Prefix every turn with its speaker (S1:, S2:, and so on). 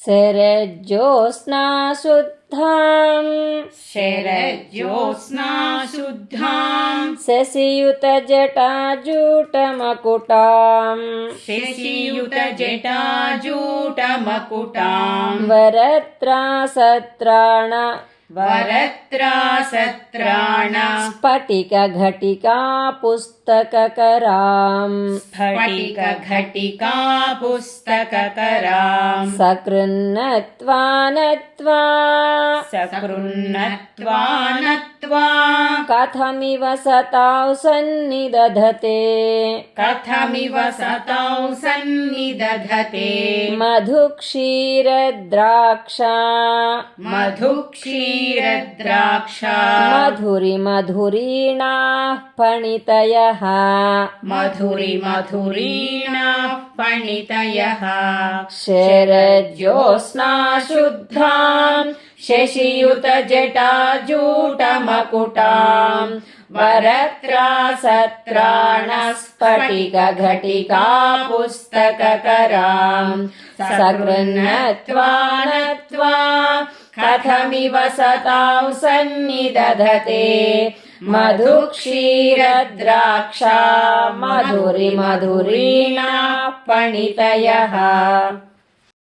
S1: शरज्योत्स्ना शुद्धां शशियुतजटाजूटमकुटां वरत्रासत्राण स्फटिकघटिका पुस्तककरां सकृन्नत्वा नत्वा कथमिव सतां सन्निदधते मधुक्षीरद्राक्षा मधुरीणाः फणितयः शरज्योत्स्ना शुद्धां शशियुतजटाजूटमकुटां वरत्रासत्राण स्फटिकघटिका पुस्तककरां सकृन्नत्वा कथमिव सतां सन्निदधते मधुक्षीरद्राक्षा मधुरीणाः फणितयः।